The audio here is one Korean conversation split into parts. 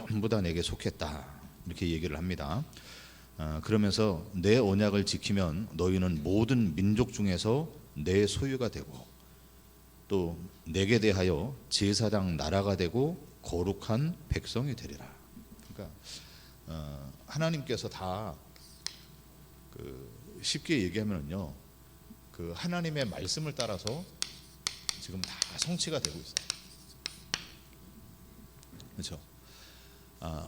전부 다 내게 속했다, 이렇게 얘기를 합니다. 그러면서 내 언약을 지키면 너희는 모든 민족 중에서 내 소유가 되고 또 내게 대하여 제사장 나라가 되고 거룩한 백성이 되리라. 그러니까 하나님께서 다 쉽게 얘기하면요, 그 하나님의 말씀을 따라서 지금 다 성취가 되고 있어요. 그렇죠?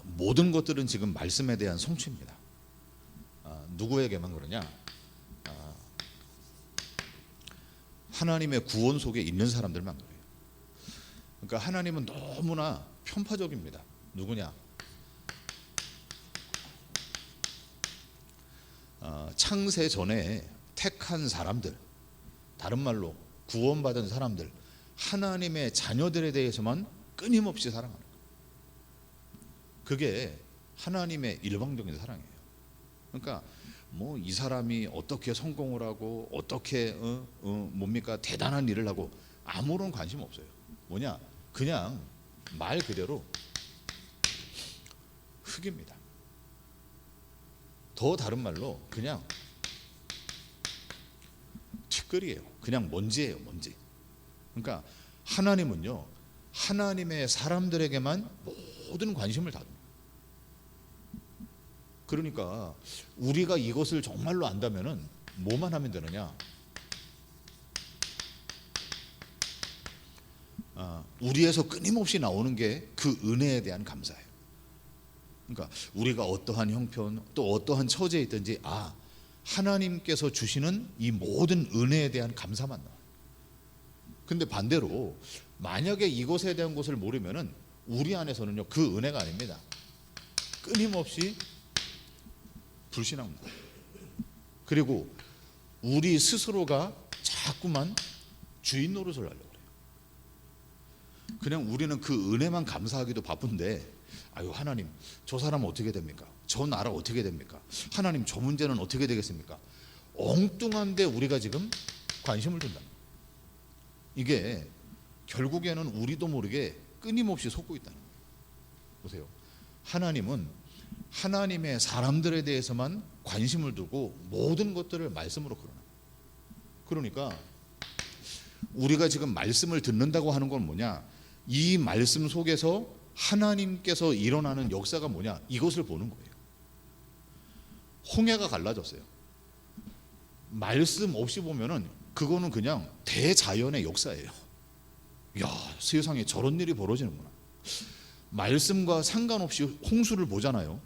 모든 것들은 지금 말씀에 대한 성취입니다. 누구에게만 그러냐? 하나님의 구원 속에 있는 사람들만 그래요. 그러니까 하나님은 너무나 편파적입니다. 누구냐? 창세 전에 택한 사람들, 다른 말로 구원받은 사람들, 하나님의 자녀들에 대해서만 끊임없이 사랑하는 거예요. 그게 하나님의 일방적인 사랑이에요. 그러니까 뭐 이 사람이 어떻게 성공을 하고 어떻게 뭡니까 대단한 일을 하고 아무런 관심 없어요. 뭐냐? 그냥 말 그대로 흙입니다. 더 다른 말로 그냥 티끌이에요. 그냥 먼지예요, 먼지. 그러니까 하나님은요, 하나님의 사람들에게만 모든 관심을 다 줍니다. 그러니까 우리가 이것을 정말로 안다면은 뭐만 하면 되느냐? 우리에서 끊임없이 나오는 게 그 은혜에 대한 감사예요. 그러니까 우리가 어떠한 형편 또 어떠한 처지에 있든지 하나님께서 주시는 이 모든 은혜에 대한 감사만 나와요. 근데 반대로 만약에 이것에 대한 것을 모르면은 우리 안에서는요, 그 은혜가 아닙니다. 끊임없이 불신앙입니다. 그리고 우리 스스로가 자꾸만 주인 노릇을 하려고 그래요. 그냥 우리는 그 은혜만 감사하기도 바쁜데, 아유 하나님, 저 사람은 어떻게 됩니까? 저 나라 어떻게 됩니까? 하나님, 저 문제는 어떻게 되겠습니까? 엉뚱한데 우리가 지금 관심을 둔다. 이게 결국에는 우리도 모르게 끊임없이 속고 있다는 거예요. 보세요. 하나님은 하나님의 사람들에 대해서만 관심을 두고 모든 것들을 말씀으로 끌어놔요. 그러니까 우리가 지금 말씀을 듣는다고 하는 건 뭐냐? 이 말씀 속에서 하나님께서 일어나는 역사가 뭐냐? 이것을 보는 거예요. 홍해가 갈라졌어요. 말씀 없이 보면은 그거는 그냥 대자연의 역사예요. 야, 세상에 저런 일이 벌어지는구나. 말씀과 상관없이 홍수를 보잖아요.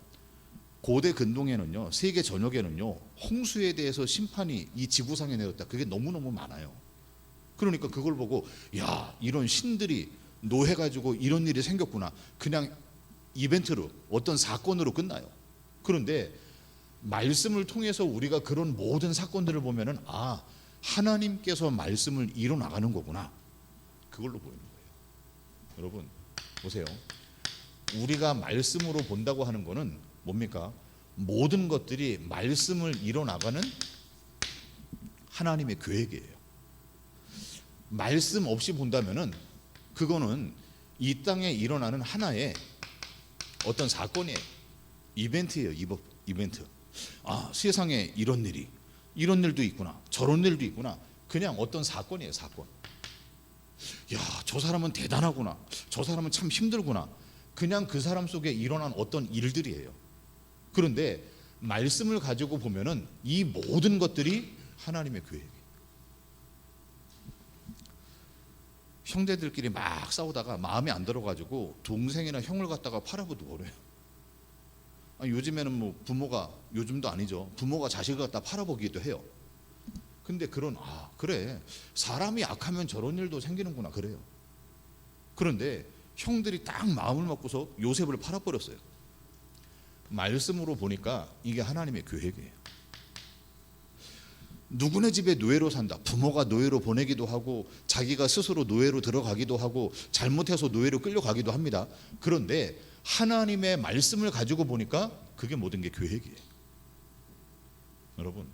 고대 근동에는요, 세계 전역에는요, 홍수에 대해서 심판이 이 지구상에 내렸다. 그게 너무너무 많아요. 그러니까 그걸 보고, 야, 이런 신들이 노해가지고 이런 일이 생겼구나. 그냥 이벤트로, 어떤 사건으로 끝나요. 그런데 말씀을 통해서 우리가 그런 모든 사건들을 보면은 하나님께서 말씀을 이뤄나가는 거구나. 그걸로 보이는 거예요. 여러분 보세요. 우리가 말씀으로 본다고 하는 거는 뭡니까? 모든 것들이 말씀을 이뤄나가는 하나님의 계획이에요. 말씀 없이 본다면은 그거는 이 땅에 일어나는 하나의 어떤 사건이에요. 이벤트예요. 이벤트. 세상에 이런 일도 있구나, 저런 일도 있구나. 그냥 어떤 사건이에요. 사건. 야, 저 사람은 대단하구나, 저 사람은 참 힘들구나. 그냥 그 사람 속에 일어난 어떤 일들이에요. 그런데 말씀을 가지고 보면은 이 모든 것들이 하나님의 계획이에요. 형제들끼리 막 싸우다가 마음에 안 들어가지고 동생이나 형을 갖다가 팔아버도 버려요. 요즘에는 뭐 부모가, 요즘도 아니죠, 부모가 자식을 갖다 팔아보기도 해요. 근데 그래, 사람이 약하면 저런 일도 생기는구나, 그래요. 그런데 형들이 딱 마음을 먹고서 요셉을 팔아버렸어요. 말씀으로 보니까 이게 하나님의 계획이에요. 누구네 집에 노예로 산다. 부모가 노예로 보내기도 하고 자기가 스스로 노예로 들어가기도 하고 잘못해서 노예로 끌려가기도 합니다. 그런데 하나님의 말씀을 가지고 보니까 그게 모든 게 계획이에요. 여러분,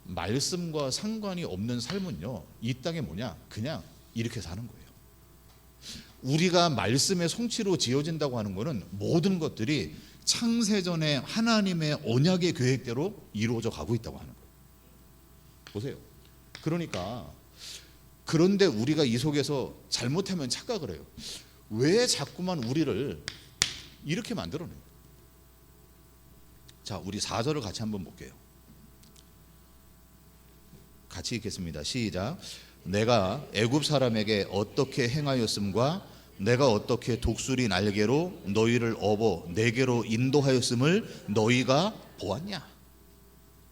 말씀과 상관이 없는 삶은요, 이 땅에 뭐냐? 그냥 이렇게 사는 거예요. 우리가 말씀의 성취로 지어진다고 하는 것은 모든 것들이 창세전에 하나님의 언약의 계획대로 이루어져 가고 있다고 하는 거예요. 보세요. 그러니까 그런데 우리가 이 속에서 잘못하면 착각을 해요. 왜 자꾸만 우리를 이렇게 만들어내요? 자, 우리 4절을 같이 한번 볼게요. 같이 읽겠습니다. 시작. 내가 애굽 사람에게 어떻게 행하였음과 내가 어떻게 독수리 날개로 너희를 업어 내게로 인도하였음을 너희가 보았냐?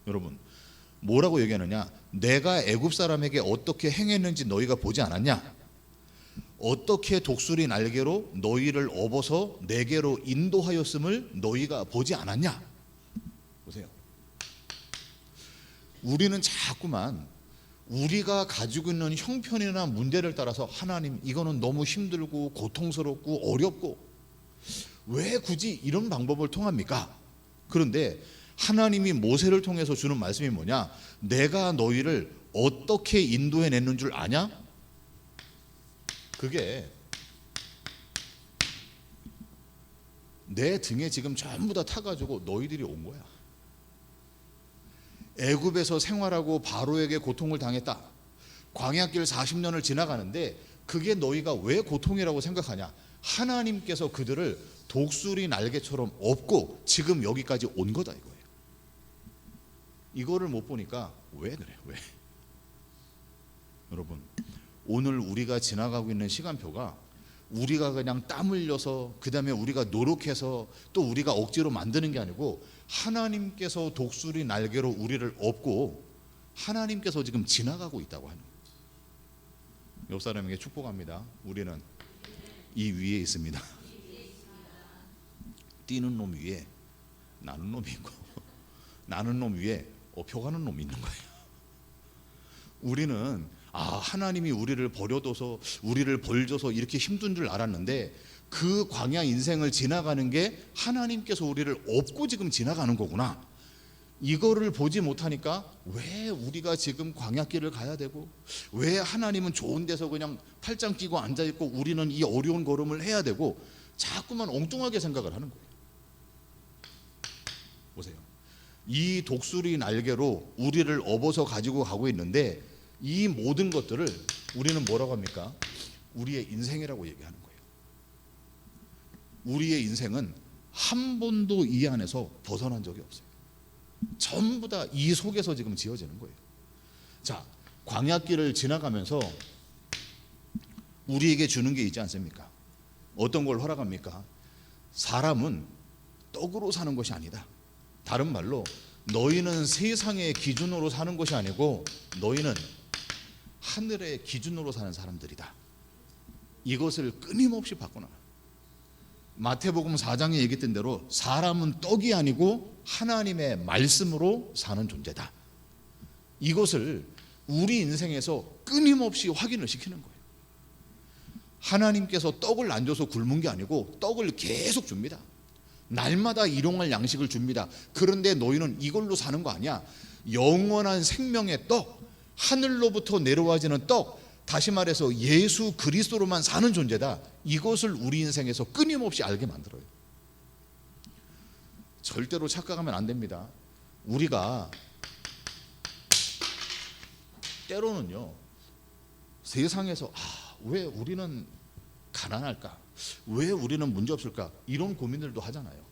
여러분, 뭐라고 얘기하느냐? 내가 애굽 사람에게 어떻게 행했는지 너희가 보지 않았냐? 어떻게 독수리 날개로 너희를 업어서 내게로 인도하였음을 너희가 보지 않았냐? 보세요. 우리는 자꾸만 우리가 가지고 있는 형편이나 문제를 따라서 하나님, 이거는 너무 힘들고 고통스럽고 어렵고 왜 굳이 이런 방법을 통합니까? 그런데 하나님이 모세를 통해서 주는 말씀이 뭐냐? 내가 너희를 어떻게 인도해냈는 줄 아냐? 그게 내 등에 지금 전부 다 타가지고 너희들이 온 거야. 애굽에서 생활하고 바로에게 고통을 당했다. 광야길 40년을 지나가는데 그게 너희가 왜 고통이라고 생각하냐? 하나님께서 그들을 독수리 날개처럼 업고 지금 여기까지 온 거다 이거예요. 이거를 못 보니까 왜 그래? 왜? 여러분, 오늘 우리가 지나가고 있는 시간표가 우리가 그냥 땀 흘려서 그 다음에 우리가 노력해서 또 우리가 억지로 만드는 게 아니고 하나님께서 독수리 날개로 우리를 업고 하나님께서 지금 지나가고 있다고 하는 거예요. 옆 사람에게 축복합니다. 우리는 이 위에 있습니다. 뛰는 놈 위에 나는 놈이 있고 나는 놈 위에 업혀가는 놈이 있는 거예요. 우리는 하나님이 우리를 버려둬서 우리를 벌줘서 이렇게 힘든 줄 알았는데 그 광야 인생을 지나가는 게 하나님께서 우리를 업고 지금 지나가는 거구나. 이거를 보지 못하니까 왜 우리가 지금 광야길을 가야 되고 왜 하나님은 좋은 데서 그냥 팔짱 끼고 앉아있고 우리는 이 어려운 걸음을 해야 되고 자꾸만 엉뚱하게 생각을 하는 거예요. 보세요. 이 독수리 날개로 우리를 업어서 가지고 가고 있는데 이 모든 것들을 우리는 뭐라고 합니까? 우리의 인생이라고 얘기하는 거예요. 우리의 인생은 한 번도 이 안에서 벗어난 적이 없어요. 전부 다 이 속에서 지금 지어지는 거예요. 자, 광야길을 지나가면서 우리에게 주는 게 있지 않습니까? 어떤 걸 허락합니까? 사람은 떡으로 사는 것이 아니다. 다른 말로 너희는 세상의 기준으로 사는 것이 아니고 너희는 하늘의 기준으로 사는 사람들이다. 이것을 끊임없이 바꾸나. 마태복음 4장에 얘기했던 대로 사람은 떡이 아니고 하나님의 말씀으로 사는 존재다. 이것을 우리 인생에서 끊임없이 확인을 시키는 거예요. 하나님께서 떡을 안 줘서 굶은 게 아니고 떡을 계속 줍니다. 날마다 일용할 양식을 줍니다. 그런데 너희는 이걸로 사는 거 아니야. 영원한 생명의 떡, 하늘로부터 내려와지는 떡, 다시 말해서 예수 그리스도로만 사는 존재다. 이것을 우리 인생에서 끊임없이 알게 만들어요. 절대로 착각하면 안 됩니다. 우리가 때로는요, 세상에서 왜 우리는 가난할까? 왜 우리는 문제 없을까? 이런 고민들도 하잖아요.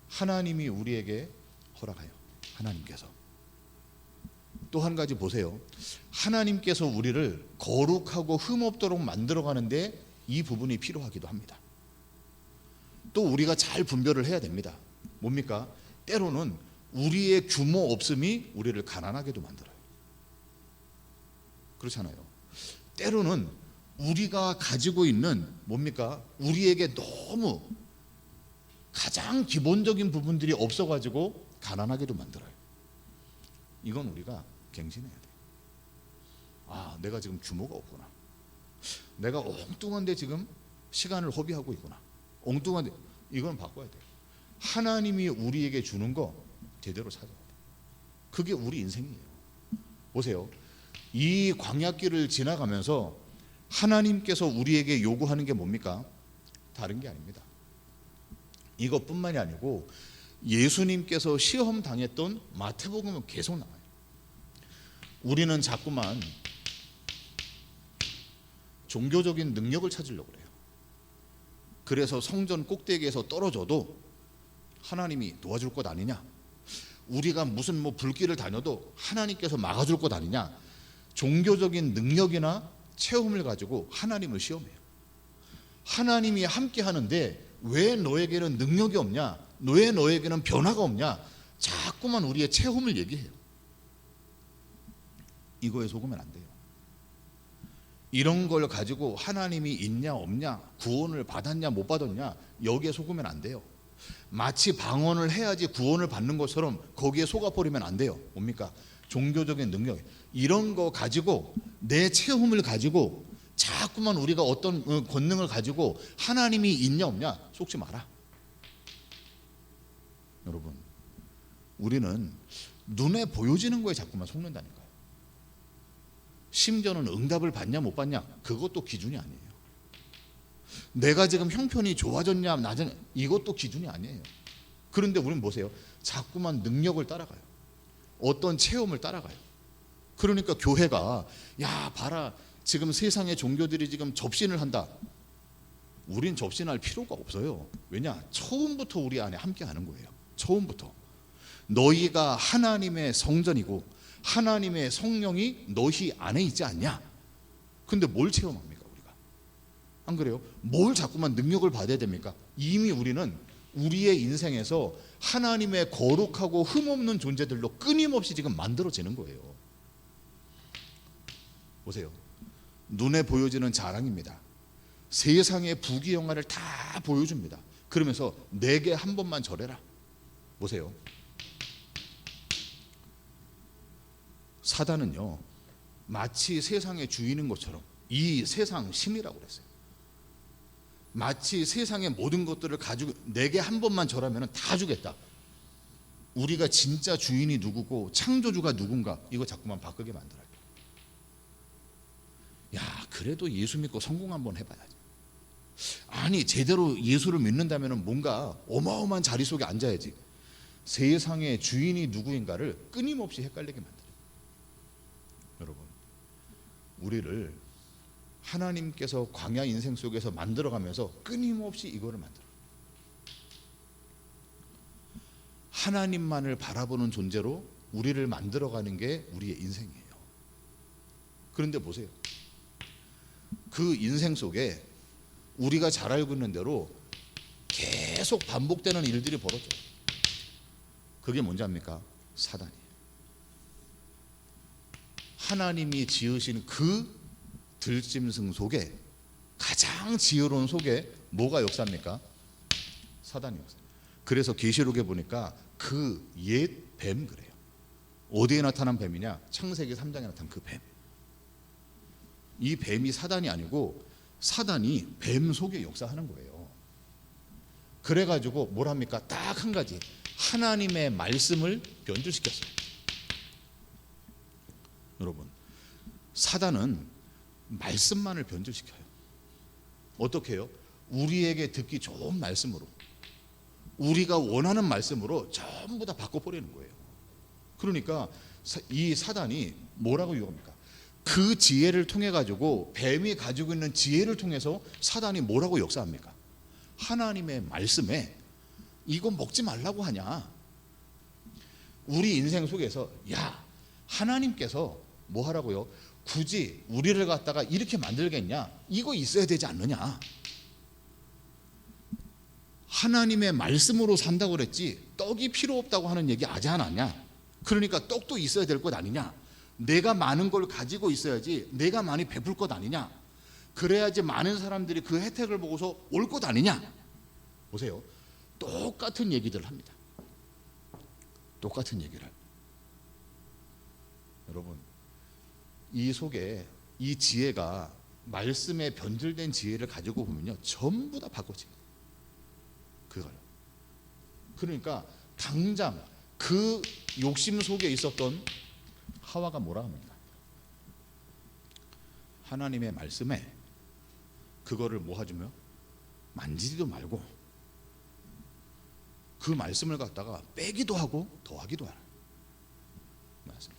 하나님이 우리에게 허락해요. 하나님께서. 또 한 가지 보세요. 하나님께서 우리를 거룩하고 흠없도록 만들어가는데 이 부분이 필요하기도 합니다. 또 우리가 잘 분별을 해야 됩니다. 뭡니까? 때로는 우리의 규모 없음이 우리를 가난하게도 만들어요. 그렇잖아요. 때로는 우리가 가지고 있는 뭡니까? 우리에게 너무 가장 기본적인 부분들이 없어가지고 가난하게도 만들어요. 이건 우리가 갱신해야 돼요. 내가 지금 규모가 없구나. 내가 엉뚱한데 지금 시간을 허비하고 있구나. 엉뚱한데 이건 바꿔야 돼요. 하나님이 우리에게 주는 거 제대로 찾아야 돼요. 그게 우리 인생이에요. 보세요. 이 광야길을 지나가면서 하나님께서 우리에게 요구하는 게 뭡니까? 다른 게 아닙니다. 이것뿐만이 아니고 예수님께서 시험 당했던 마태복음은 계속 나와요. 우리는 자꾸만 종교적인 능력을 찾으려고 그래요. 그래서 성전 꼭대기에서 떨어져도 하나님이 도와줄 것 아니냐, 우리가 무슨 불길을 다녀도 하나님께서 막아줄 것 아니냐, 종교적인 능력이나 체험을 가지고 하나님을 시험해요. 하나님이 함께 하는데 왜 너에게는 능력이 없냐, 왜 너에게는 변화가 없냐, 자꾸만 우리의 체험을 얘기해요. 이거에 속으면 안 돼요. 이런 걸 가지고 하나님이 있냐 없냐, 구원을 받았냐 못 받았냐, 여기에 속으면 안 돼요. 마치 방언을 해야지 구원을 받는 것처럼 거기에 속아버리면 안 돼요. 뭡니까? 종교적인 능력, 이런 거 가지고, 내 체험을 가지고 자꾸만 우리가 어떤 권능을 가지고 하나님이 있냐 없냐 속지 마라. 여러분, 우리는 눈에 보여지는 거에 자꾸만 속는다니까요. 심지어는 응답을 받냐 못 받냐, 그것도 기준이 아니에요. 내가 지금 형편이 좋아졌냐 낮은, 이것도 기준이 아니에요. 그런데 우리는 보세요, 자꾸만 능력을 따라가요. 어떤 체험을 따라가요. 그러니까 교회가, 야 봐라, 지금 세상의 종교들이 지금 접신을 한다. 우린 접신할 필요가 없어요. 왜냐? 처음부터 우리 안에 함께 하는 거예요. 처음부터 너희가 하나님의 성전이고 하나님의 성령이 너희 안에 있지 않냐? 근데 뭘 체험합니까 우리가? 안 그래요? 뭘 자꾸만 능력을 받아야 됩니까? 이미 우리는 우리의 인생에서 하나님의 거룩하고 흠없는 존재들로 끊임없이 지금 만들어지는 거예요. 보세요, 눈에 보여지는 자랑입니다. 세상의 부귀영화를 다 보여줍니다. 그러면서 내게 한 번만 절해라. 보세요, 사단은요 마치 세상의 주인인 것처럼 이 세상 신이라고 그랬어요. 마치 세상의 모든 것들을 가지고 내게 한 번만 절하면 다 주겠다. 우리가 진짜 주인이 누구고 창조주가 누군가, 이거 자꾸만 바꾸게 만들어요. 야, 그래도 예수 믿고 성공 한번 해봐야지. 아니, 제대로 예수를 믿는다면 뭔가 어마어마한 자리 속에 앉아야지. 세상의 주인이 누구인가를 끊임없이 헷갈리게 만들어요. 여러분, 우리를 하나님께서 광야 인생 속에서 만들어가면서 끊임없이 이거를 만들어요. 하나님만을 바라보는 존재로 우리를 만들어가는 게 우리의 인생이에요. 그런데 보세요, 그 인생 속에 우리가 잘 알고 있는 대로 계속 반복되는 일들이 벌어져요. 그게 뭔지 압니까? 사단이에요. 하나님이 지으신 그 들짐승 속에, 가장 지혜로운 속에 뭐가 역사합니까? 사단이 역사. 그래서 계시록에 보니까 그 옛 뱀 그래요. 어디에 나타난 뱀이냐? 창세기 3장에 나타난 그 뱀. 이 뱀이 사단이 아니고 사단이 뱀 속에 역사하는 거예요. 그래가지고 뭘 합니까? 딱 한 가지, 하나님의 말씀을 변질시켰어요. 여러분, 사단은 말씀만을 변질시켜요. 어떻게 해요? 우리에게 듣기 좋은 말씀으로, 우리가 원하는 말씀으로 전부 다 바꿔버리는 거예요. 그러니까 이 사단이 뭐라고 유혹합니까? 그 지혜를 통해 가지고, 뱀이 가지고 있는 지혜를 통해서 사단이 뭐라고 역사합니까? 하나님의 말씀에 이거 먹지 말라고 하냐? 우리 인생 속에서, 야, 하나님께서 뭐 하라고요? 굳이 우리를 갖다가 이렇게 만들겠냐? 이거 있어야 되지 않느냐? 하나님의 말씀으로 산다고 그랬지 떡이 필요 없다고 하는 얘기 아직 안 하냐? 그러니까 떡도 있어야 될 것 아니냐? 내가 많은 걸 가지고 있어야지, 내가 많이 베풀 것 아니냐? 그래야지 많은 사람들이 그 혜택을 보고서 올 것 아니냐? 보세요, 똑같은 얘기들 합니다. 똑같은 얘기를. 여러분, 이 속에 이 지혜가 말씀에 변질된 지혜를 가지고 보면요, 전부 다 바꿔집니다. 그걸. 그러니까 당장 그 욕심 속에 있었던 하와가 뭐라 합니까? 하나님의 말씀에 그거를 뭐 하지며 만지지도 말고 그 말씀을 갖다가 빼기도 하고 더하기도 하는 말씀.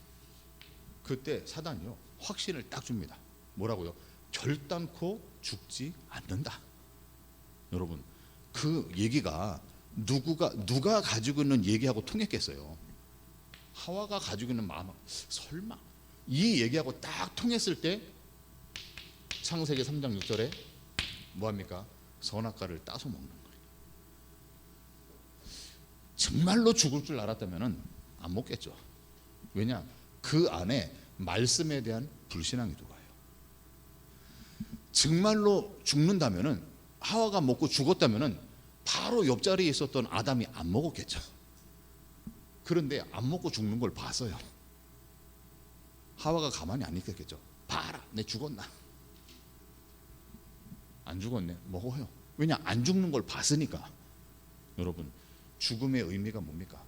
그때 사단이요 확신을 딱 줍니다. 뭐라고요? 결단코 죽지 않는다. 여러분 그 얘기가 누가 가지고 있는 얘기하고 통했겠어요? 하와가 가지고 있는 마음, 설마 이 얘기하고 딱 통했을 때 창세기 3장 6절에 뭐합니까? 선악과를 따서 먹는 거예요. 정말로 죽을 줄 알았다면 안 먹겠죠. 왜냐? 그 안에 말씀에 대한 불신앙이 들어와요. 정말로 죽는다면 하와가 먹고 죽었다면 바로 옆자리에 있었던 아담이 안 먹었겠죠. 그런데 안 먹고 죽는 걸 봤어요. 하와가 가만히 안 있겠죠. 봐라, 내 죽었나? 안 죽었네. 먹어요. 왜냐? 안 죽는 걸 봤으니까. 여러분 죽음의 의미가 뭡니까?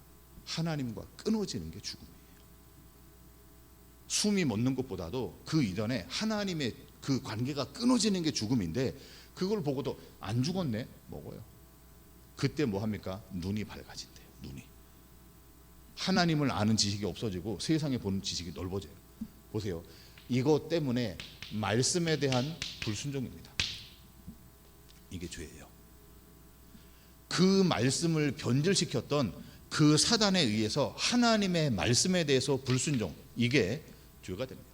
하나님과 끊어지는 게 죽음이에요. 숨이 멎는 것보다도 그 이전에 하나님의 그 관계가 끊어지는 게 죽음인데 그걸 보고도 안 죽었네? 먹어요. 그때 뭐 합니까? 눈이 밝아진대요. 눈이. 하나님을 아는 지식이 없어지고 세상에 보는 지식이 넓어져요. 보세요. 이것 때문에 말씀에 대한 불순종입니다. 이게 죄예요. 그 말씀을 변질시켰던 그 사단에 의해서 하나님의 말씀에 대해서 불순종, 이게 죄가 됩니다.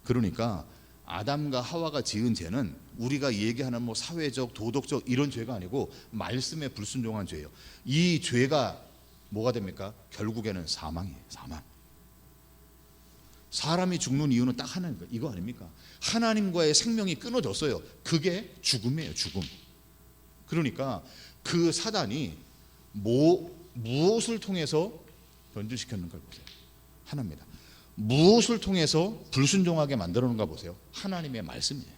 그러니까 아담과 하와가 지은 죄는 우리가 얘기하는 뭐 사회적, 도덕적 이런 죄가 아니고 말씀에 불순종한 죄예요. 이 죄가 뭐가 됩니까? 결국에는 사망이에요. 사망. 사람이 죽는 이유는 딱 하나입니다. 이거 아닙니까? 하나님과의 생명이 끊어졌어요. 그게 죽음이에요. 죽음. 그러니까 그 사단이 무엇을 통해서 변질시켰는가 보세요. 하나입니다. 무엇을 통해서 불순종하게 만들어 놓은가 보세요. 하나님의 말씀이에요.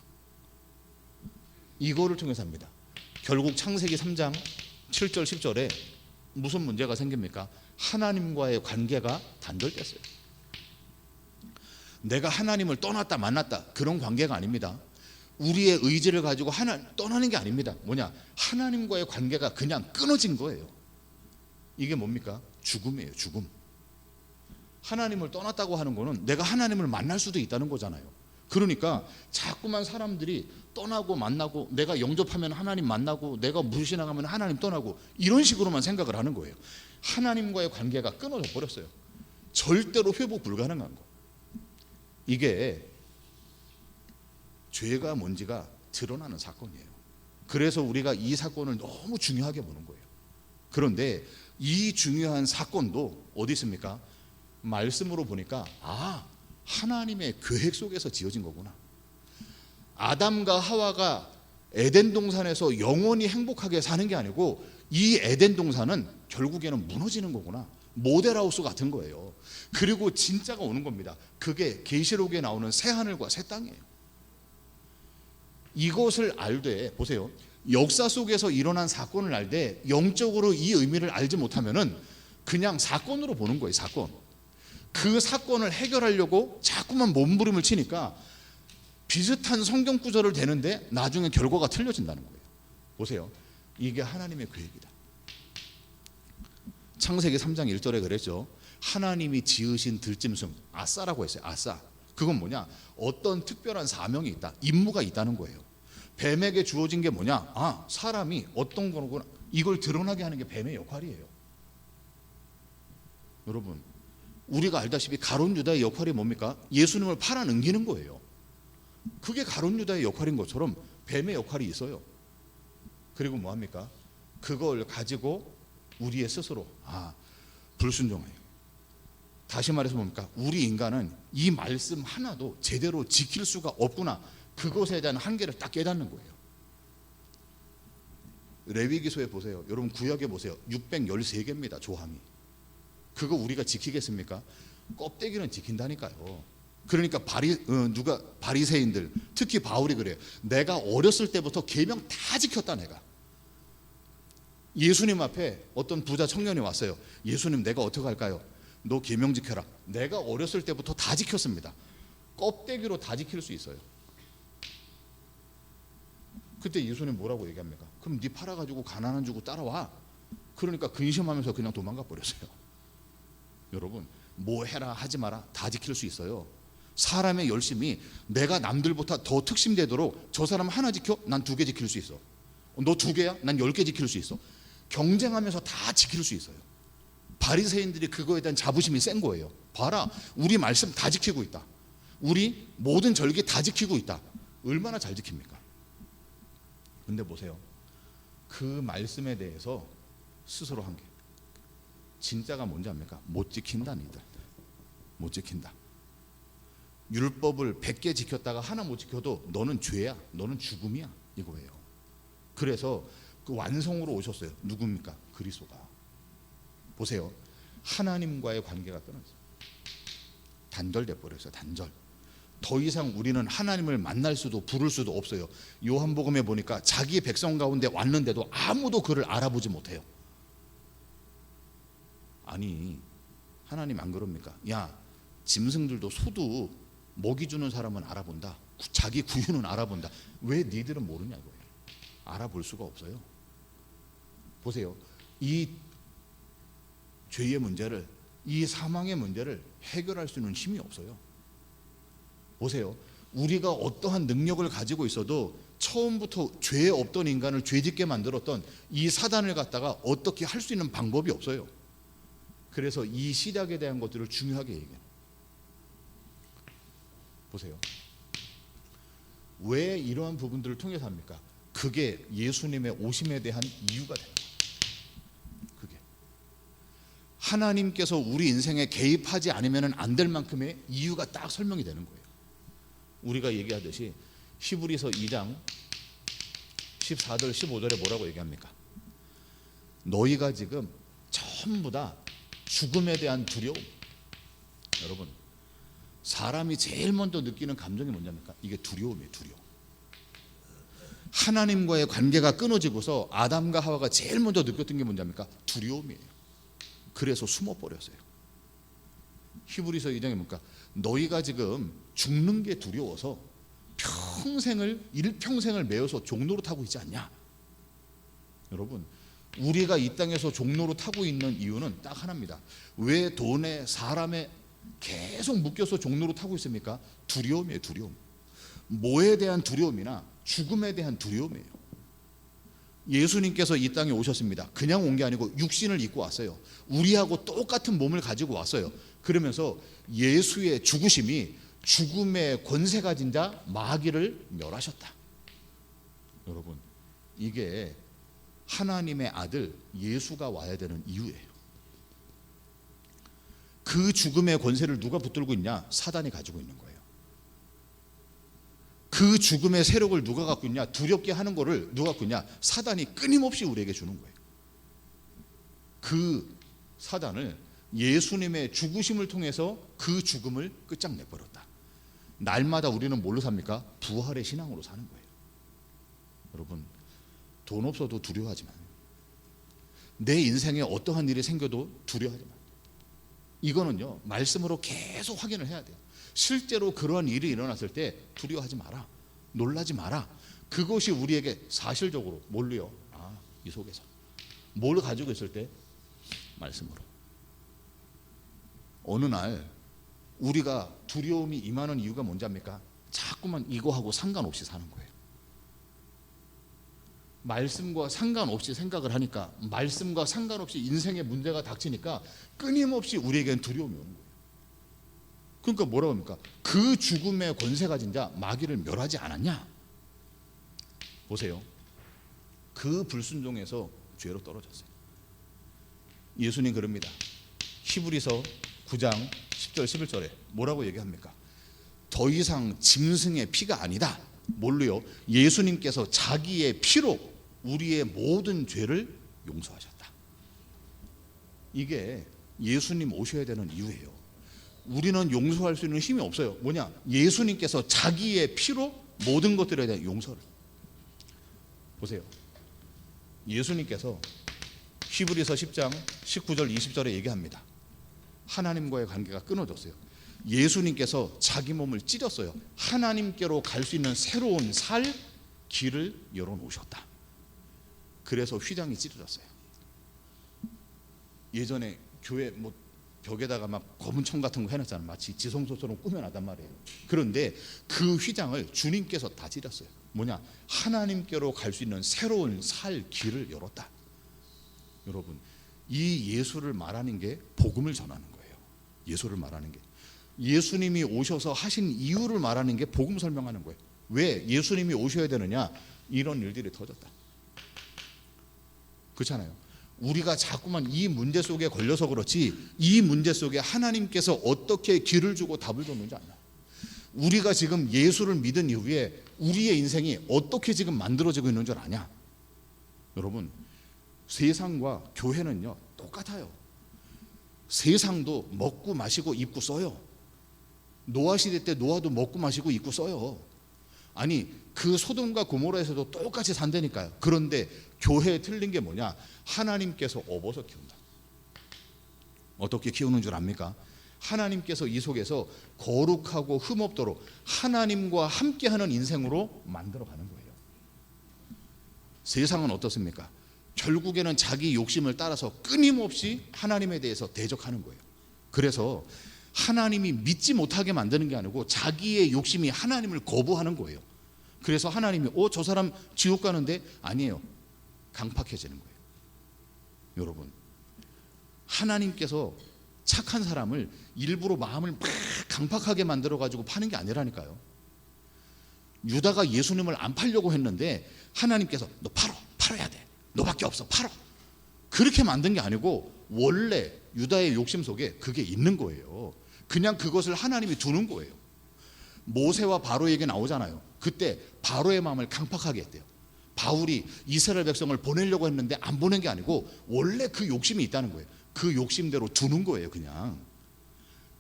이거를 통해서 합니다. 결국 창세기 3장 7절 10절에 무슨 문제가 생깁니까? 하나님과의 관계가 단절됐어요. 내가 하나님을 떠났다 만났다 그런 관계가 아닙니다. 우리의 의지를 가지고 떠나는 게 아닙니다. 뭐냐? 하나님과의 관계가 그냥 끊어진 거예요. 이게 뭡니까? 죽음이에요. 죽음. 하나님을 떠났다고 하는 거는 내가 하나님을 만날 수도 있다는 거잖아요. 그러니까 자꾸만 사람들이 떠나고 만나고, 내가 영접하면 하나님 만나고, 내가 무신앙하면 하나님 떠나고, 이런 식으로만 생각을 하는 거예요. 하나님과의 관계가 끊어져 버렸어요. 절대로 회복 불가능한 거. 이게 죄가 뭔지가 드러나는 사건이에요. 그래서 우리가 이 사건을 너무 중요하게 보는 거예요. 그런데 이 중요한 사건도 어디 있습니까? 말씀으로 보니까 하나님의 계획 속에서 지어진 거구나. 아담과 하와가 에덴 동산에서 영원히 행복하게 사는 게 아니고 이 에덴 동산은 결국에는 무너지는 거구나. 모델하우스 같은 거예요. 그리고 진짜가 오는 겁니다. 그게 계시록에 나오는 새 하늘과 새 땅이에요. 이것을 알되 보세요. 역사 속에서 일어난 사건을 알되 영적으로 이 의미를 알지 못하면은 그냥 사건으로 보는 거예요. 사건. 그 사건을 해결하려고 자꾸만 몸부림을 치니까 비슷한 성경 구절을 대는데 나중에 결과가 틀려진다는 거예요. 보세요. 이게 하나님의 계획이다. 창세기 3장 1절에 그랬죠. 하나님이 지으신 들짐승 아싸라고 했어요. 아싸. 그건 뭐냐? 어떤 특별한 사명이 있다. 임무가 있다는 거예요. 뱀에게 주어진 게 뭐냐? 사람이 어떤 거구나. 이걸 드러나게 하는 게 뱀의 역할이에요. 여러분, 우리가 알다시피 가룟 유다의 역할이 뭡니까? 예수님을 팔아넘기는 거예요. 그게 가룟 유다의 역할인 것처럼 뱀의 역할이 있어요. 그리고 뭐합니까? 그걸 가지고 우리의 스스로 불순종해요. 다시 말해서 뭡니까? 우리 인간은 이 말씀 하나도 제대로 지킬 수가 없구나. 그것에 대한 한계를 딱 깨닫는 거예요. 레위기서에 보세요. 여러분 구약에 보세요. 613개입니다. 조항이. 그거 우리가 지키겠습니까? 껍데기는 지킨다니까요. 그러니까 바리새인들, 특히 바울이 그래요. 내가 어렸을 때부터 계명 다 지켰다. 내가 예수님 앞에 어떤 부자 청년이 왔어요. 예수님, 내가 어떻게 할까요? 너 계명 지켜라. 내가 어렸을 때부터 다 지켰습니다. 껍데기로 다 지킬 수 있어요. 그때 예수님 뭐라고 얘기합니까? 그럼 네 팔아가지고 가난한 주고 따라와. 그러니까 근심하면서 그냥 도망가 버렸어요. 여러분, 뭐 해라 하지 마라 다 지킬 수 있어요. 사람의 열심이 내가 남들보다 더 특심되도록 저 사람 하나 지켜? 난 2개 지킬 수 있어. 너 2개야? 난 10개 지킬 수 있어. 경쟁하면서 다 지킬 수 있어요. 바리새인들이 그거에 대한 자부심이 센 거예요. 봐라, 우리 말씀 다 지키고 있다. 우리 모든 절기 다 지키고 있다. 얼마나 잘 지킵니까? 근데 보세요, 그 말씀에 대해서 스스로 한 게 진짜가 뭔지 압니까? 못 지킨다. 니들 못 지킨다. 율법을 100개 지켰다가 하나 못 지켜도 너는 죄야, 너는 죽음이야, 이거예요. 그래서 그 완성으로 오셨어요. 누굽니까? 그리스도가. 보세요, 하나님과의 관계가 끊어졌어요. 단절돼 버렸어요. 단절. 더 이상 우리는 하나님을 만날 수도 부를 수도 없어요. 요한복음에 보니까 자기 백성 가운데 왔는데도 아무도 그를 알아보지 못해요. 아니, 하나님 안 그럽니까? 야, 짐승들도 소도 먹이 주는 사람은 알아본다. 자기 구유는 알아본다. 왜 니들은 모르냐 이거예요. 알아볼 수가 없어요. 보세요, 이 죄의 문제를, 이 사망의 문제를 해결할 수 있는 힘이 없어요. 보세요, 우리가 어떠한 능력을 가지고 있어도 처음부터 죄 없던 인간을 죄짓게 만들었던 이 사단을 갖다가 어떻게 할 수 있는 방법이 없어요. 그래서 이 시작에 대한 것들을 중요하게 얘기해요. 보세요, 왜 이러한 부분들을 통해서 합니까? 그게 예수님의 오심에 대한 이유가 되는 거예요. 그게 하나님께서 우리 인생에 개입하지 않으면 안 될 만큼의 이유가 딱 설명이 되는 거예요. 우리가 얘기하듯이 히브리서 2장 14절 15절에 뭐라고 얘기합니까? 너희가 지금 전부 다 죽음에 대한 두려움. 여러분, 사람이 제일 먼저 느끼는 감정이 뭐냐니까? 이게 두려움이에요. 두려움. 하나님과의 관계가 끊어지고서 아담과 하와가 제일 먼저 느꼈던 게 뭐냐니까? 두려움이에요. 그래서 숨어버렸어요. 히브리서 2장에 뭡니까? 너희가 지금 죽는 게 두려워서 일평생을 매여서 종노릇하고 있지 않냐? 여러분, 우리가 이 땅에서 종노릇하고 있는 이유는 딱 하나입니다. 왜 돈에 사람에 계속 묶여서 종노릇하고 있습니까? 두려움이에요. 두려움. 뭐에 대한 두려움이나 죽음에 대한 두려움이에요. 예수님께서 이 땅에 오셨습니다. 그냥 온 게 아니고 육신을 입고 왔어요. 우리하고 똑같은 몸을 가지고 왔어요. 그러면서 예수의 죽으심이 죽음의 권세 가진 자 마귀를 멸하셨다. 여러분, 이게 하나님의 아들 예수가 와야 되는 이유예요. 그 죽음의 권세를 누가 붙들고 있냐? 사단이 가지고 있는 거예요. 그 죽음의 세력을 누가 갖고 있냐? 두렵게 하는 거를 누가 갖고 있냐? 사단이 끊임없이 우리에게 주는 거예요. 그 사단을 예수님의 죽으심을 통해서 그 죽음을 끝장내버렸다. 날마다 우리는 뭘로 삽니까? 부활의 신앙으로 사는 거예요. 여러분, 돈 없어도 두려워하지 마요. 내 인생에 어떠한 일이 생겨도 두려워하지 마요. 이거는요, 말씀으로 계속 확인을 해야 돼요. 실제로 그러한 일이 일어났을 때 두려워하지 마라, 놀라지 마라. 그것이 우리에게 사실적으로 뭘로요? 이 속에서 뭘 가지고 있을 때? 말씀으로. 어느 날 우리가 두려움이 임하는 이유가 뭔지 압니까? 자꾸만 이거하고 상관없이 사는 거예요. 말씀과 상관없이 생각을 하니까, 말씀과 상관없이 인생의 문제가 닥치니까 끊임없이 우리에게는 두려움이 오는 거예요. 그러니까 뭐라고 합니까? 그 죽음의 권세 가진 자 마귀를 멸하지 않았냐? 보세요, 그 불순종에서 죄로 떨어졌어요. 예수님 그럽니다. 히브리서 9장 10절 11절에 뭐라고 얘기합니까? 더 이상 짐승의 피가 아니다. 뭘로요? 예수님께서 자기의 피로 우리의 모든 죄를 용서하셨다. 이게 예수님 오셔야 되는 이유예요. 우리는 용서할 수 있는 힘이 없어요. 뭐냐? 예수님께서 자기의 피로 모든 것들에 대한 용서를. 보세요, 예수님께서 히브리서 10장 19절 20절에 얘기합니다. 하나님과의 관계가 끊어졌어요. 예수님께서 자기 몸을 찢었어요. 하나님께로 갈 수 있는 새로운 살, 길을 열어놓으셨다. 그래서 휘장이 찌르졌어요. 예전에 교회 뭐 벽에다가 막 검은 청 같은 거 해놨잖아. 마치 지성소처럼 꾸며놨단 말이에요. 그런데 그 휘장을 주님께서 다 찌렸어요. 뭐냐? 하나님께로 갈 수 있는 새로운 살 길을 열었다. 여러분, 이 예수를 말하는 게 복음을 전하는 거예요. 예수를 말하는 게, 예수님이 오셔서 하신 이유를 말하는 게 복음 설명하는 거예요. 왜 예수님이 오셔야 되느냐? 이런 일들이 터졌다. 그렇잖아요. 우리가 자꾸만 이 문제 속에 걸려서 그렇지, 이 문제 속에 하나님께서 어떻게 길을 주고 답을 줬는지 아냐. 우리가 지금 예수를 믿은 이후에 우리의 인생이 어떻게 지금 만들어지고 있는 줄 아냐. 여러분, 세상과 교회는요 똑같아요. 세상도 먹고 마시고 입고 써요. 노아 시대 때 노아도 먹고 마시고 입고 써요. 아니, 그 소돔과 고모라에서도 똑같이 산다니까요. 그런데 교회에 틀린 게 뭐냐? 하나님께서 업어서 키운다. 어떻게 키우는 줄 압니까? 하나님께서 이 속에서 거룩하고 흠없도록 하나님과 함께하는 인생으로 만들어가는 거예요. 세상은 어떻습니까? 결국에는 자기 욕심을 따라서 끊임없이 하나님에 대해서 대적하는 거예요. 그래서 하나님이 믿지 못하게 만드는 게 아니고 자기의 욕심이 하나님을 거부하는 거예요. 그래서 하나님이 저 사람 지옥 가는데, 아니에요. 강팍해지는 거예요. 여러분, 하나님께서 착한 사람을 일부러 마음을 막 강팍하게 만들어 가지고 파는 게 아니라니까요. 유다가 예수님을 안 팔려고 했는데 하나님께서 너 팔아야 돼. 너밖에 없어. 팔어. 그렇게 만든 게 아니고 원래 유다의 욕심 속에 그게 있는 거예요. 그냥 그것을 하나님이 두는 거예요. 모세와 바로 얘기 나오잖아요. 그때 바로의 마음을 강팍하게 했대요. 바울이 이스라엘 백성을 보내려고 했는데 안 보낸 게 아니고 원래 그 욕심이 있다는 거예요. 그 욕심대로 두는 거예요, 그냥.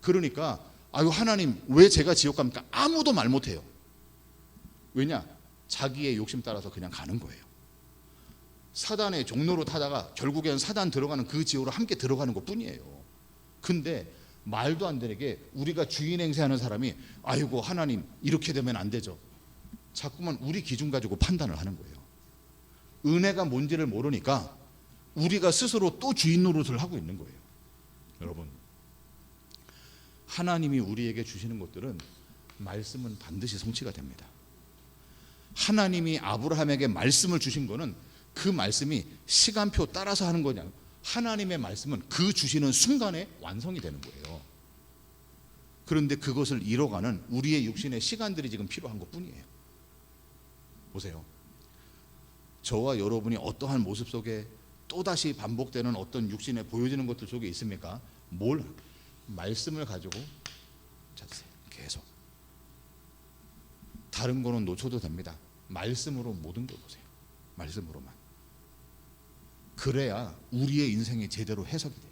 그러니까 아유, 하나님 왜 제가 지옥 갑니까? 아무도 말 못해요. 왜냐? 자기의 욕심 따라서 그냥 가는 거예요. 사단의 종로로 타다가 결국에는 사단 들어가는 그 지옥으로 함께 들어가는 것 뿐이에요. 근데 말도 안 되는 게, 우리가 주인 행세하는 사람이 아이고 하나님 이렇게 되면 안 되죠. 자꾸만 우리 기준 가지고 판단을 하는 거예요. 은혜가 뭔지를 모르니까 우리가 스스로 또 주인 노릇을 하고 있는 거예요. 여러분, 하나님이 우리에게 주시는 것들은 말씀은 반드시 성취가 됩니다. 하나님이 아브라함에게 말씀을 주신 거는 그 말씀이 시간표 따라서 하는 거냐, 하나님의 말씀은 그 주시는 순간에 완성이 되는 거예요. 그런데 그것을 이뤄가는 우리의 육신의 시간들이 지금 필요한 것 뿐이에요. 보세요. 저와 여러분이 어떠한 모습 속에 또다시 반복되는 어떤 육신에 보여지는 것들 속에 있습니까? 말씀을 가지고 찾으세요. 계속. 다른 거는 놓쳐도 됩니다. 말씀으로 모든 걸 보세요. 말씀으로만. 그래야 우리의 인생이 제대로 해석이 돼요.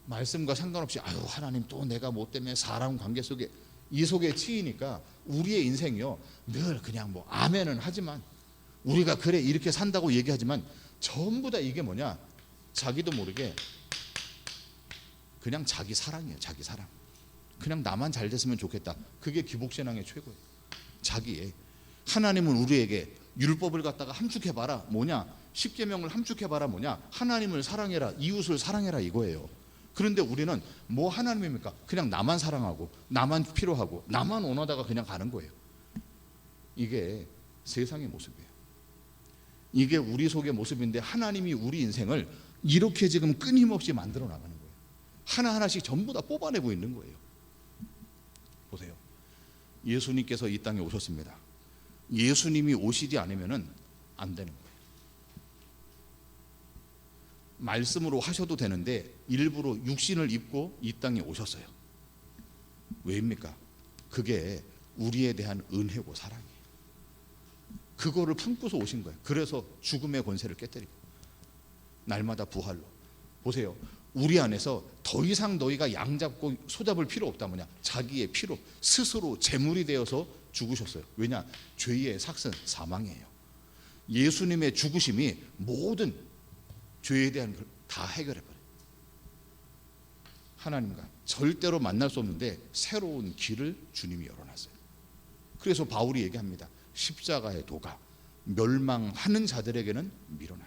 말씀과 상관없이 아유 하나님 또 내가 뭐 때문에 사람 관계 속에 이 속에 치이니까 우리의 인생이요 늘 그냥 뭐 아멘은 하지만, 우리가 그래 이렇게 산다고 얘기하지만 전부 다 이게 뭐냐, 자기도 모르게 그냥 자기 사랑이에요. 자기 사랑. 그냥 나만 잘 됐으면 좋겠다. 그게 기복신앙의 최고예요. 자기의. 하나님은 우리에게 율법을 갖다가 함축해봐라 뭐냐, 십계명을 함축해봐라 뭐냐, 하나님을 사랑해라, 이웃을 사랑해라 이거예요. 그런데 우리는 뭐 하나님입니까? 그냥 나만 사랑하고 나만 필요하고 나만 원하다가 그냥 가는 거예요. 이게 세상의 모습이에요. 이게 우리 속의 모습인데 하나님이 우리 인생을 이렇게 지금 끊임없이 만들어 나가는 거예요. 하나하나씩 전부 다 뽑아내고 있는 거예요. 보세요. 예수님께서 이 땅에 오셨습니다. 예수님이 오시지 않으면 안 되는 거예요. 말씀으로 하셔도 되는데 일부러 육신을 입고 이 땅에 오셨어요. 왜입니까? 그게 우리에 대한 은혜고 사랑이에요. 그거를 품고서 오신 거예요. 그래서 죽음의 권세를 깨뜨리고 날마다 부활로. 보세요. 우리 안에서 더 이상 너희가 양 잡고 소 잡을 필요 없다. 뭐냐, 자기의 피로 스스로 제물이 되어서 죽으셨어요. 왜냐, 죄의 삭은 사망이에요. 예수님의 죽으심이 모든 죄에 대한 걸 다 해결해버려요. 하나님과 절대로 만날 수 없는데 새로운 길을 주님이 열어놨어요. 그래서 바울이 얘기합니다. 십자가의 도가 멸망하는 자들에게는 미련한,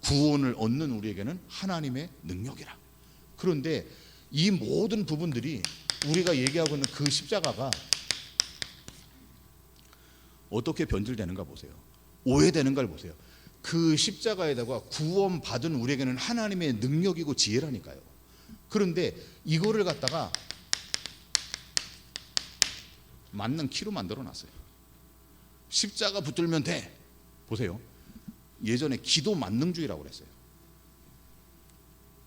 구원을 얻는 우리에게는 하나님의 능력이라. 그런데 이 모든 부분들이 우리가 얘기하고 있는 그 십자가가 어떻게 변질되는가 보세요. 오해되는가를 보세요. 그 십자가에다가 구원받은 우리에게는 하나님의 능력이고 지혜라니까요. 그런데 이거를 갖다가 맞는 키로 만들어 놨어요. 십자가 붙들면 돼. 보세요. 예전에 기도 만능주의라고 그랬어요.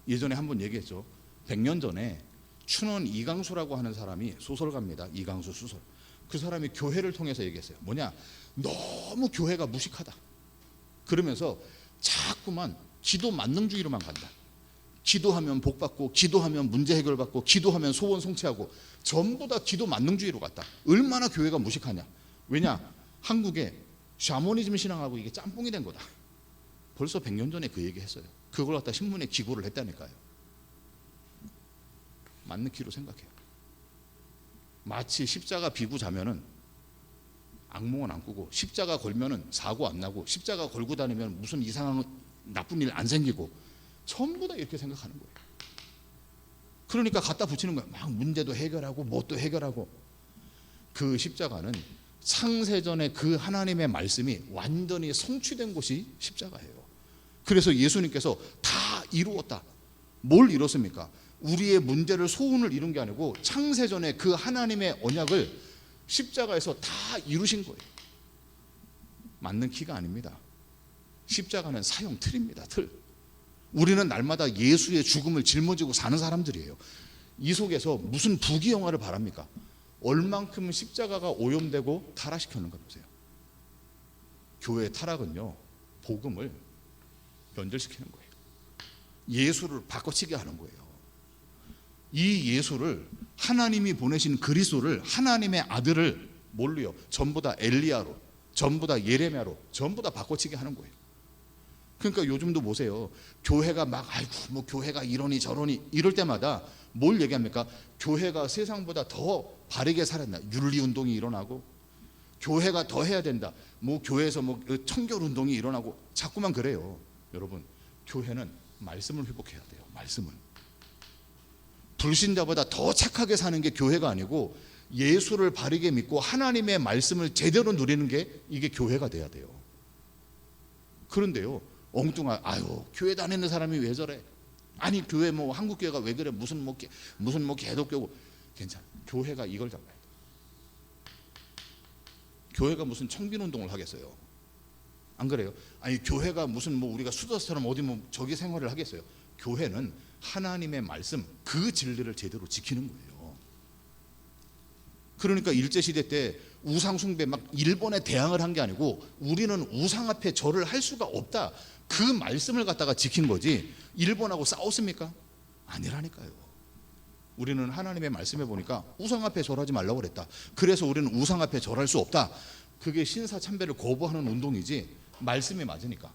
예전에 한번 얘기했죠. 100년 전에 춘원 이강수라고 하는 사람이, 소설가입니다. 이강수 수설. 그 사람이 교회를 통해서 얘기했어요. 뭐냐, 너무 교회가 무식하다. 그러면서 자꾸만 기도 만능주의로만 간다. 기도하면 복 받고, 기도하면 문제 해결 받고, 기도하면 소원 성취하고, 전부 다 기도 만능주의로 갔다. 얼마나 교회가 무식하냐. 왜냐, 한국에 샤머니즘 신앙하고 이게 짬뽕이 된 거다. 벌써 100년 전에 그 얘기 했어요. 그걸 갖다 신문에 기고를 했다니까요. 맞는 키로 생각해요. 마치 십자가 비고 자면은 악몽은 안 꾸고, 십자가 걸면은 사고 안 나고, 십자가 걸고 다니면 무슨 이상한 나쁜 일 안 생기고, 전부 다 이렇게 생각하는 거예요. 그러니까 갖다 붙이는 거예요. 막 문제도 해결하고 뭣도 해결하고. 그 십자가는 창세전에 그 하나님의 말씀이 완전히 성취된 곳이 십자가예요. 그래서 예수님께서 다 이루었다. 뭘 이뤘습니까? 우리의 문제를, 소원을 이룬 게 아니고 창세전에 그 하나님의 언약을 십자가에서 다 이루신 거예요. 맞는 키가 아닙니다. 십자가는 사형 틀입니다. 틀. 우리는 날마다 예수의 죽음을 짊어지고 사는 사람들이에요. 이 속에서 무슨 부귀영화를 바랍니까? 얼만큼 십자가가 오염되고 타락시켰는가 보세요. 교회의 타락은요, 복음을 변절시키는 거예요. 예수를 바꿔치게 하는 거예요. 이 예수를, 하나님이 보내신 그리스도를, 하나님의 아들을 뭘로요? 전부 다 엘리야로, 전부 다 예레미야로, 전부 다 바꿔치게 하는 거예요. 그러니까 요즘도 보세요. 교회가 막 아이고 뭐 교회가 이러니 저러니 이럴 때마다 뭘 얘기합니까? 교회가 세상보다 더 바르게 살았나? 윤리운동이 일어나고, 교회가 더 해야 된다. 뭐 교회에서 뭐 청결운동이 일어나고, 자꾸만 그래요. 여러분, 교회는 말씀을 회복해야 돼요. 말씀을. 불신자보다 더 착하게 사는 게 교회가 아니고, 예수를 바르게 믿고 하나님의 말씀을 제대로 누리는 게 이게 교회가 돼야 돼요. 그런데요, 엉뚱한, 아유 교회 다니는 사람이 왜 저래? 아니 교회 뭐 한국 교회가 왜 그래? 무슨 뭐 개독교고. 괜찮아. 교회가 이걸 잡아야 돼. 교회가 무슨 청빈운동을 하겠어요? 안 그래요? 아니 교회가 무슨 뭐 우리가 수도사처럼 어디 뭐 저기 생활을 하겠어요? 교회는 하나님의 말씀, 그 진리를 제대로 지키는 거예요. 그러니까 일제시대 때 우상숭배 막 일본에 대항을 한 게 아니고, 우리는 우상 앞에 절을 할 수가 없다. 그 말씀을 갖다가 지킨 거지. 일본하고 싸웠습니까? 아니라니까요. 우리는 하나님의 말씀에 보니까 우상 앞에 절하지 말라고 그랬다. 그래서 우리는 우상 앞에 절할 수 없다. 그게 신사참배를 거부하는 운동이지, 말씀이 맞으니까.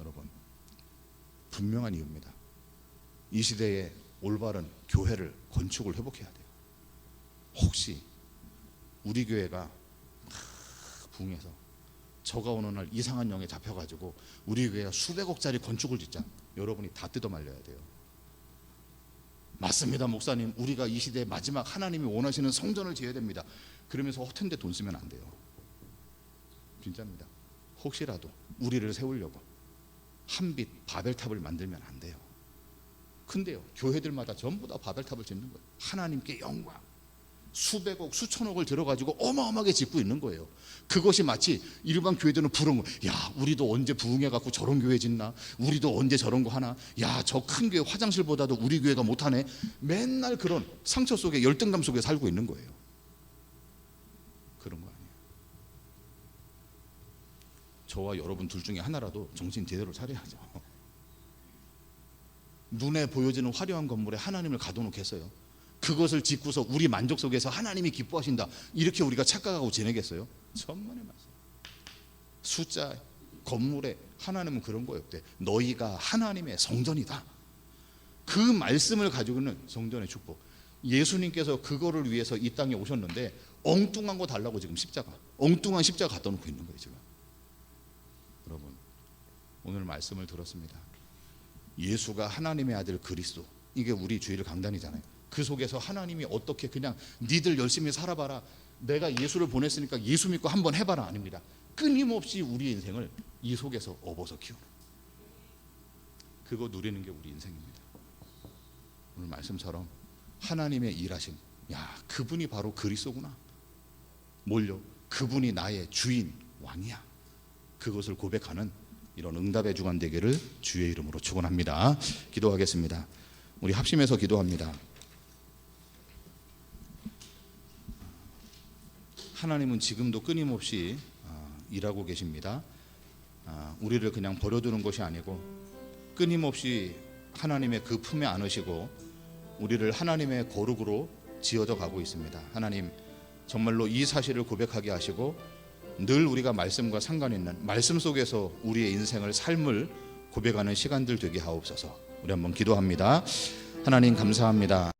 여러분, 분명한 이유입니다. 이 시대에 올바른 교회를 건축을 회복해야 돼요. 혹시 우리 교회가 붕해서 저가 어느 날 이상한 영에 잡혀가지고 우리 교회가 수백억짜리 건축을 짓자, 여러분이 다 뜯어 말려야 돼요. 맞습니다 목사님, 우리가 이 시대의 마지막 하나님이 원하시는 성전을 지어야 됩니다. 그러면서 허튼 데 돈 쓰면 안 돼요. 진짜입니다. 혹시라도 우리를 세우려고 한빛 바벨탑을 만들면 안 돼요. 근데요, 교회들마다 전부 다 바벨탑을 짓는 거예요. 하나님께 영광, 수백억 수천억을 들어가지고 어마어마하게 짓고 있는 거예요. 그것이 마치 일반 교회들은 부러운 거예요. 야 우리도 언제 부흥해갖고 저런 교회 짓나, 우리도 언제 저런 거 하나, 야 저 큰 교회 화장실보다도 우리 교회가 못하네. 맨날 그런 상처 속에, 열등감 속에 살고 있는 거예요. 그런 거 아니에요. 저와 여러분 둘 중에 하나라도 정신 제대로 차려야죠. 눈에 보여지는 화려한 건물에 하나님을 가둬놓겠어요? 그것을 짓고서 우리 만족 속에서 하나님이 기뻐하신다, 이렇게 우리가 착각하고 지내겠어요? 천만의 말씀. 숫자, 건물에 하나님은 그런 거 없대. 너희가 하나님의 성전이다. 그 말씀을 가지고 있는 성전의 축복. 예수님께서 그거를 위해서 이 땅에 오셨는데 엉뚱한 거 달라고 지금 엉뚱한 십자가 갖다 놓고 있는 거예요 지금. 여러분, 오늘 말씀을 들었습니다. 예수가 하나님의 아들 그리스도, 이게 우리 주일 강단이잖아요. 그 속에서 하나님이 어떻게 그냥 니들 열심히 살아봐라, 내가 예수를 보냈으니까 예수 믿고 한번 해봐라, 아닙니다. 끊임없이 우리의 인생을 이 속에서 업어서 키우는, 그거 누리는 게 우리 인생입니다. 오늘 말씀처럼 하나님의 일하심, 야, 그분이 바로 그리스도구나. 뭘요? 그분이 나의 주인, 왕이야. 그것을 고백하는 이런 응답의 주간 되기를 주의 이름으로 축원합니다. 기도하겠습니다. 우리 합심해서 기도합니다. 하나님은 지금도 끊임없이 일하고 계십니다. 우리를 그냥 버려두는 것이 아니고 끊임없이 하나님의 그 품에 안으시고 우리를 하나님의 거룩으로 지어져 가고 있습니다. 하나님, 정말로 이 사실을 고백하게 하시고 늘 우리가 말씀과 상관 있는 말씀 속에서 우리의 인생을, 삶을 고백하는 시간들 되게 하옵소서. 우리 한번 기도합니다. 하나님 감사합니다.